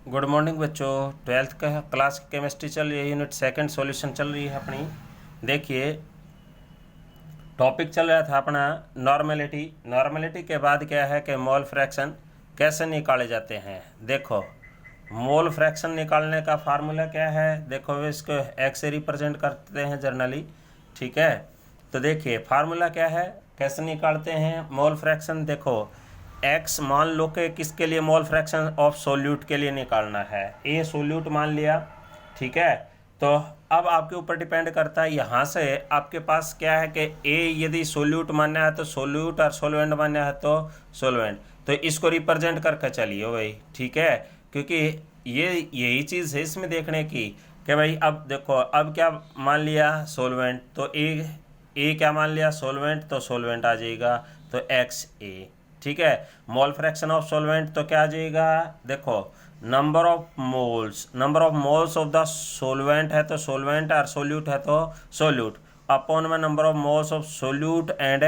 Good morning बच्चों। 12th का class की केमिस्ट्री चल रही है, यूनिट सेकंड सॉल्यूशन चल रही है अपनी। देखिए टॉपिक चल रहा था अपना नॉर्मेलिटी। नॉर्मेलिटी के बाद क्या है कि मोल फ्रैक्शन कैसे निकाले जाते हैं। देखो मोल फ्रैक्शन निकालने का फार्मूला क्या है, देखो इसको एक्स से रिप्रेजेंट करते हैं जर्नली, ठीक है। तो देखिए फार्मूला क्या है, कैसे निकालते हैं मोल फ्रैक्शन। देखो एक्स मान लो कि किसके लिए मोल फ्रैक्शन ऑफ सोल्यूट के लिए निकालना है, ए सोल्यूट मान लिया, ठीक है। तो अब आपके ऊपर डिपेंड करता है, यहाँ से आपके पास क्या है कि ए यदि सोल्यूट मानना है तो सोल्यूट और सोलवेंट मानना है तो सोलवेंट। तो इसको रिप्रेजेंट करके चलिए भाई, ठीक है, क्योंकि ये यही चीज़ है इसमें देखने की कि भाई अब देखो अब क्या मान लिया सोलवेंट, तो ए क्या मान लिया सोलवेंट, तो सोलवेंट आ जाएगा तो एक्स ए, ठीक है। मोल फ्रैक्शन ऑफ सोलवेंट तो क्या आ जाएगा, देखो number of moles of the solvent है तो सोलवेंट और सोल्यूट है तो सोल्यूट अपॉन में number of moles of solute and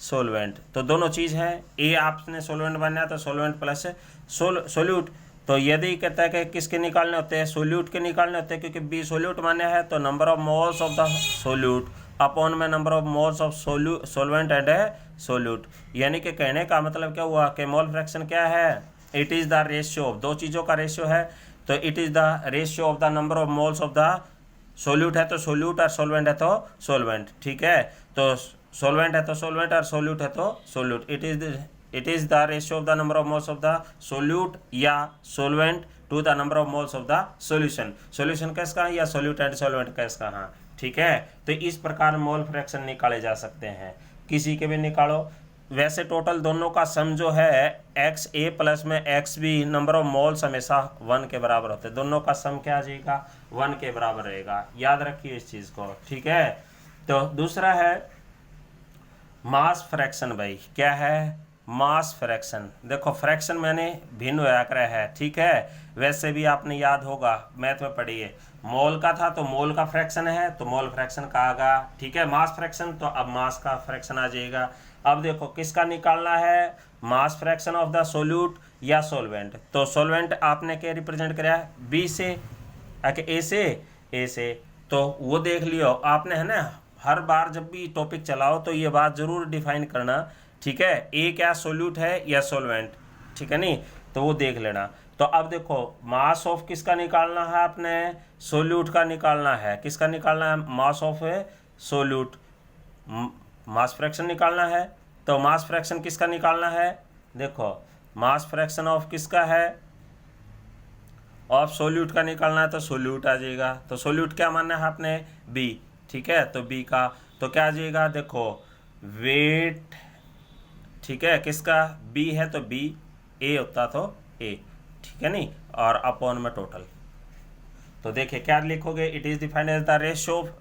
solvent. तो दोनों चीज़ है, ए आपने सोलवेंट बनना है तो सोलवेंट प्लस सोल्यूट। तो यदि कहता है कि किसके निकालने होते हैं, सोल्यूट के निकालने होते हैं, क्योंकि बी सोल्यूट माने है तो number of moles of the solute upon में number of moles of solvent and solute. यानी कि कहने का मतलब क्या हुआ कि मोल फ्रैक्शन क्या है, it is the ratio of, दो चीज़ों का रेशियो है, तो it is the ratio of the number of moles of the solute है तो सोल्यूट और सोलवेंट है तो सोलवेंट, ठीक है। तो सोलवेंट है तो सोलवेंट और सोल्यूट है तो solute. It is the ratio of the number of moles of the solute या solvent to the number of moles of the solution. Solution किसका या सोल्यूट एंड सोलवेंट किसका, हाँ ठीक है। तो इस प्रकार मोल फ्रैक्शन निकाले जा सकते हैं, किसी के भी निकालो। वैसे टोटल दोनों का सम जो है एक्स ए प्लस में X B, number of moles हमेशा 1 के बराबर होते हैं, दोनों का सम क्या आ जाएगा 1 के बराबर रहेगा, याद रखिए इस चीज़ को, ठीक है। तो दूसरा है मास फ्रैक्शन। भाई क्या है मास फ्रैक्शन, देखो फ्रैक्शन मैंने भिन्न होया करा है, ठीक है। वैसे भी आपने याद होगा मैथ में पढ़िए, मोल का था तो मोल का फ्रैक्शन है तो मोल फ्रैक्शन का आगा, ठीक है। मास फ्रैक्शन तो अब मास का फ्रैक्शन आ जाएगा। अब देखो किसका निकालना है, mass fraction of the solute या सोलवेंट। तो सोलवेंट आपने क्या रिप्रेजेंट कराया बी से, ए से, तो वो देख लियो आपने, है ना। हर बार जब भी टॉपिक चलाओ तो ये बात जरूर डिफाइन करना, ठीक है, ए क्या सोल्यूट है या सोलवेंट, ठीक है नहीं, तो वो देख लेना। तो अब देखो मास ऑफ किसका निकालना है, आपने सोल्यूट का निकालना है, किसका निकालना है mass of solute, mass fraction निकालना है। तो मास फ्रैक्शन किसका निकालना है, देखो मास फ्रैक्शन ऑफ किसका है, ऑफ सोल्यूट का निकालना है तो सोल्यूट आ जाएगा। तो सोल्यूट क्या मानना है आपने बी, ठीक है, तो बी का तो क्या आ जाएगा, देखो वेट, ठीक है, किसका बी है तो बी, ए होता तो ए, ठीक है नहीं, और अपॉन में टोटल। तो देखिए क्या लिखोगे, it is defined as the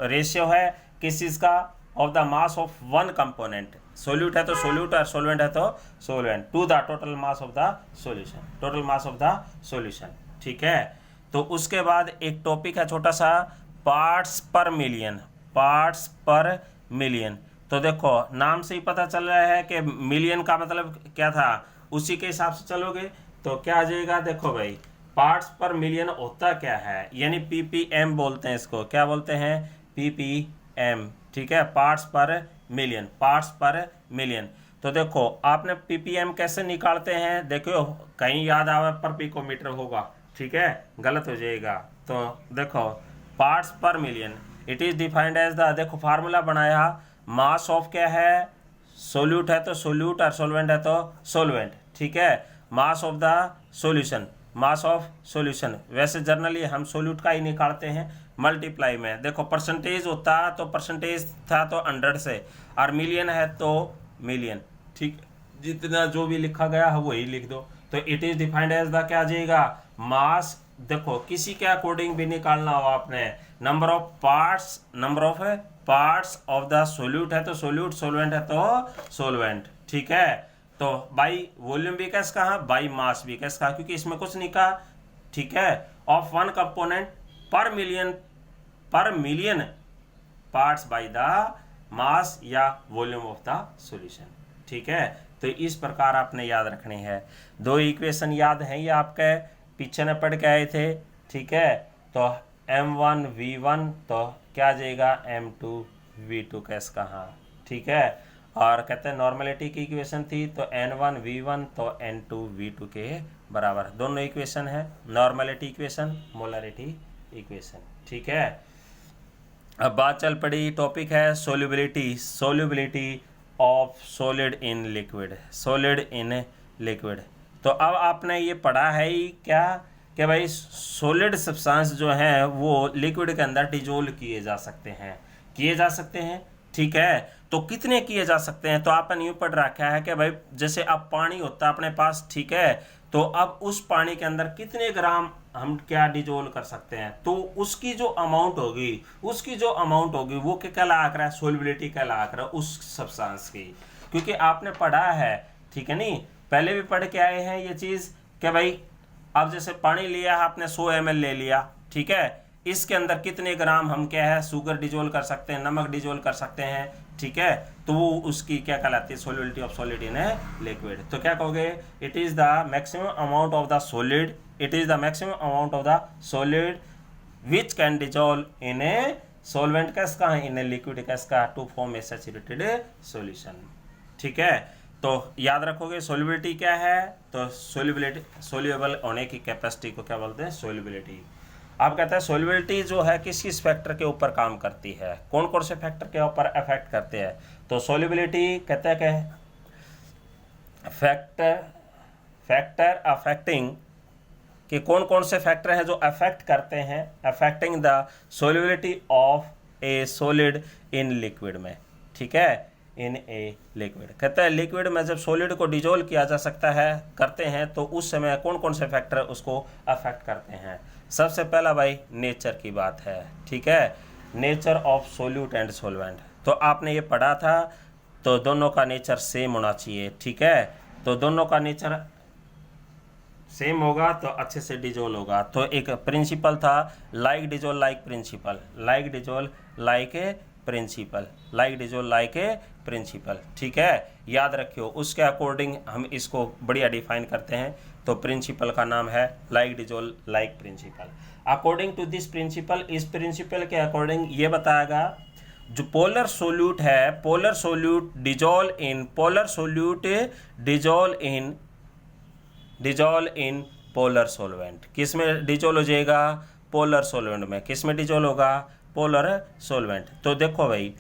ratio है किस चीज का, of the mass of one component, solute है तो सोल्यूट और सोलवेंट है तो solvent, to the total mass of the solution, total mass of the solution, ठीक है। तो उसके बाद एक टॉपिक है छोटा सा, parts per million, parts per million. तो देखो नाम से ही पता चल रहा है कि मिलियन का मतलब क्या था, उसी के हिसाब से चलोगे तो क्या आ जाएगा, देखो भाई पार्ट्स पर मिलियन होता क्या है, यानी पीपीएम बोलते हैं इसको, क्या बोलते हैं पीपीएम, ठीक है, parts per million, parts per million. तो देखो आपने पीपीएम कैसे निकालते हैं, देखो कहीं याद आवे पर पिकोमीटर होगा, ठीक है, गलत हो जाएगा। तो देखो parts per million, it is defined as the, देखो फार्मूला बनाया, मास ऑफ क्या है सोल्यूट है तो सोल्यूट और सोलवेंट है तो सोलवेंट, ठीक है, मास of the solution, mass of solution. वैसे जनरली हम सोल्यूट का ही निकालते हैं मल्टीप्लाई में, देखो परसेंटेज होता तो परसेंटेज था तो 100 से, और मिलियन है तो मिलियन, ठीक, जितना जो भी लिखा गया है वही लिख दो। तो it is defined as the क्या आ जाएगा मास, देखो किसी के अकॉर्डिंग भी निकालना हो आपने, number of parts of the solute है तो सोल्यूट, सोलवेंट है तो सोलवेंट, ठीक है। तो बाई वॉल्यूम भी कैसे कहा, बाई मास भी कैसे कहा, क्योंकि इसमें कुछ नहीं कहा, ठीक है, ऑफ वन कंपोनेंट पर million parts by the mass या वॉल्यूम ऑफ द सॉल्यूशन, ठीक है। तो इस प्रकार आपने याद रखनी है, दो इक्वेशन याद है ये आपके पीछे न पढ़ के आए थे, ठीक है। तो M1 V1 तो क्या आ जाएगा M2 V2 कैस कहाँ, ठीक है। और कहते हैं नॉर्मेलिटी की इक्वेशन थी तो N1 V1 तो N2 V2 के बराबर, दोनों इक्वेशन है, नॉर्मेलिटी इक्वेशन, मोलरिटी इक्वेशन, ठीक है। अब बात चल पड़ी, टॉपिक है solubility, solubility of solid in liquid, solid in liquid. तो अब आपने ये पढ़ा है ही क्या कि भाई सॉलिड सब्सटेंस जो है वो लिक्विड के अंदर डिजोल्व किए जा सकते हैं, किए जा सकते हैं, ठीक है। तो कितने किए जा सकते हैं, तो आपने यूँ पढ़ रखा है कि भाई जैसे अब पानी होता है अपने पास, ठीक है, तो अब उस पानी के अंदर कितने ग्राम हम क्या डिजोल्व कर सकते हैं, तो उसकी जो अमाउंट होगी, उसकी जो अमाउंट होगी वो क्या कहला कर रहा है, सोल्युबिलिटी कहला कर उस सब्सटेंस की, क्योंकि आपने पढ़ा है, ठीक है नहीं, पहले भी पढ़ के आए हैं ये चीज़ कि भाई अब जैसे पानी लिया आपने 100 ml ले लिया, ठीक है, इसके अंदर कितने ग्राम हम क्या है शुगर डिजोल्व कर सकते हैं, नमक डिजोल्व कर सकते हैं, ठीक है, तो वो उसकी क्या कहलाती है, solubility of solid in a liquid. तो क्या कहोगे, it is the maximum amount of the solid, it is the maximum amount of the solid which can dissolve in a solvent case का, इन ए लिक्विड कैस का, to form a saturated solution, ठीक है। तो याद रखोगे solubility क्या है, तो सोल्युबिलिटी, सोल्यूबल होने की कैपेसिटी को क्या बोलते हैं, सोल्युबिलिटी। आप कहते हैं सोल्युबिलिटी जो है किस किस फैक्टर के ऊपर काम करती है, कौन कौन से फैक्टर के ऊपर अफेक्ट करते हैं, तो सोल्युबिलिटी कहते हैं कि फैक्टर अफेक्टिंग कि कौन कौन से फैक्टर हैं जो अफेक्ट करते हैं, affecting the solubility of A solid in liquid में, ठीक है, इन ए लिक्विड। कहते हैं लिक्विड में जब सॉलिड को डिजोल्व किया जा सकता है, करते हैं, तो उस समय कौन कौन से फैक्टर उसको अफेक्ट करते हैं। सबसे पहला भाई नेचर की बात है, ठीक है, nature of solute and solvent. तो आपने ये पढ़ा था, तो दोनों का नेचर सेम होना चाहिए, ठीक है, तो दोनों का नेचर सेम होगा तो अच्छे से डिजोल्व होगा। तो एक प्रिंसिपल था like dissolve like principle, like dissolve like a principle, like dissolve like a principle, ठीक है, याद रखियो, उसके अकॉर्डिंग हम इसको बढ़िया डिफाइन करते हैं। तो प्रिंसिपल का नाम है like dissolve like principle. According to this principle, इस प्रिंसिपल के अकॉर्डिंग ये बताएगा जो पोलर सोल्यूट है, polar solute dissolve in, polar solute dissolve in polar solvent. किस में डिजोल्व हो जाएगा, पोलर सोलवेंट में। किस में डिजोल्व होगा, पोलर सोलवेंट। तो देखो भाई,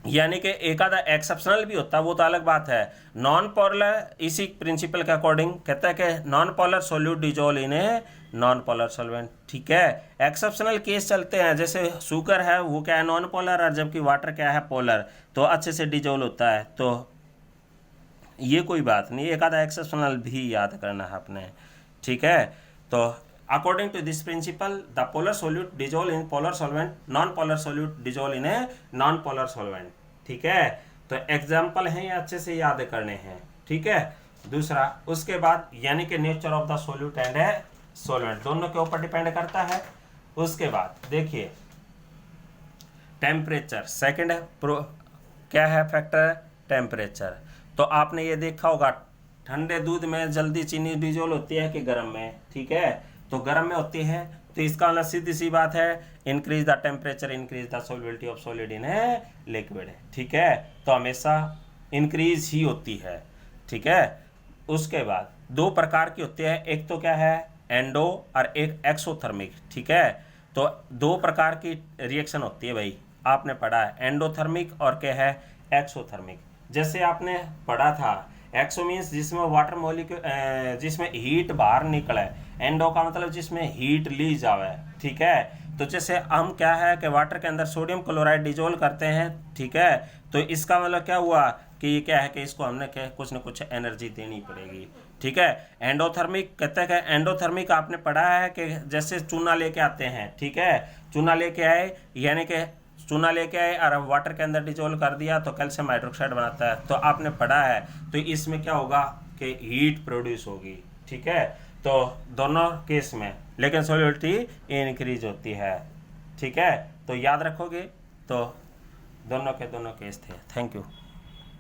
यानी कि एक आधा एक्सेप्शनल भी होता है, वो तो अलग बात है। नॉन पोलर, इसी प्रिंसिपल के अकॉर्डिंग कहता है कि non polar solute dissolve in a non polar solvent, ठीक है। एक्सेप्शनल केस चलते हैं, जैसे शुगर है वो क्या है, नॉन पोलर, और जबकि वाटर क्या है, पोलर, तो अच्छे से डिजोल्व होता है। तो ये कोई बात नहीं, एक आधा एक्सेप्शनल भी याद करना है आपने, ठीक है। तो according to this principle the polar solute dissolve in polar solvent, non polar solute dissolve in a non polar solvent, ठीक है। तो एग्जाम्पल हैं ये अच्छे से याद करने हैं, ठीक है। दूसरा उसके बाद यानी कि nature of the solute and a solvent दोनों के ऊपर डिपेंड करता है। उसके बाद देखिए टेम्परेचर, सेकंड क्या है फैक्टर, टेम्परेचर। तो आपने ये देखा होगा ठंडे दूध में जल्दी चीनी डिजोल्व होती है कि गर्म में, ठीक है, तो गर्म में होती है। तो इसका मतलब सीधी सी बात है, increase the temperature increase the solubility of solid in a liquid, ठीक है। तो हमेशा इंक्रीज ही होती है, ठीक है। उसके बाद दो प्रकार की होती है, एक तो क्या है एंडो और एक एक्सोथर्मिक, ठीक है। तो दो प्रकार की रिएक्शन होती है भाई, आपने पढ़ा है एंडोथर्मिक और क्या है एक्सोथर्मिक। जैसे आपने पढ़ा था एक्सो मीन्स जिसमें वाटर मॉलिक्यूल, जिसमें हीट बाहर निकले, एंडो का मतलब जिसमें हीट ली जावे, ठीक है। तो जैसे हम क्या है कि वाटर के अंदर सोडियम क्लोराइड डिजोल्व करते हैं, ठीक है, तो इसका मतलब क्या हुआ कि ये क्या है कि इसको हमने क्या कुछ न कुछ एनर्जी देनी पड़ेगी, ठीक है। एंडोथर्मिक कहते हैं कि एंडोथर्मिक आपने पढ़ा है कि जैसे चूना लेके आते हैं, ठीक है, चूना लेके आए, यानी कि चूना लेके आए और वाटर के अंदर डिजोल्व कर दिया तो कैल्शियम हाइड्रोक्साइड बनाता है, तो आपने पढ़ा है। तो इसमें क्या होगा कि हीट प्रोड्यूस होगी, ठीक है। तो दोनों केस में लेकिन सॉल्युबिलिटी इंक्रीज होती है, ठीक है। तो याद रखोगे, तो दोनों के दोनों केस थे। Thank you.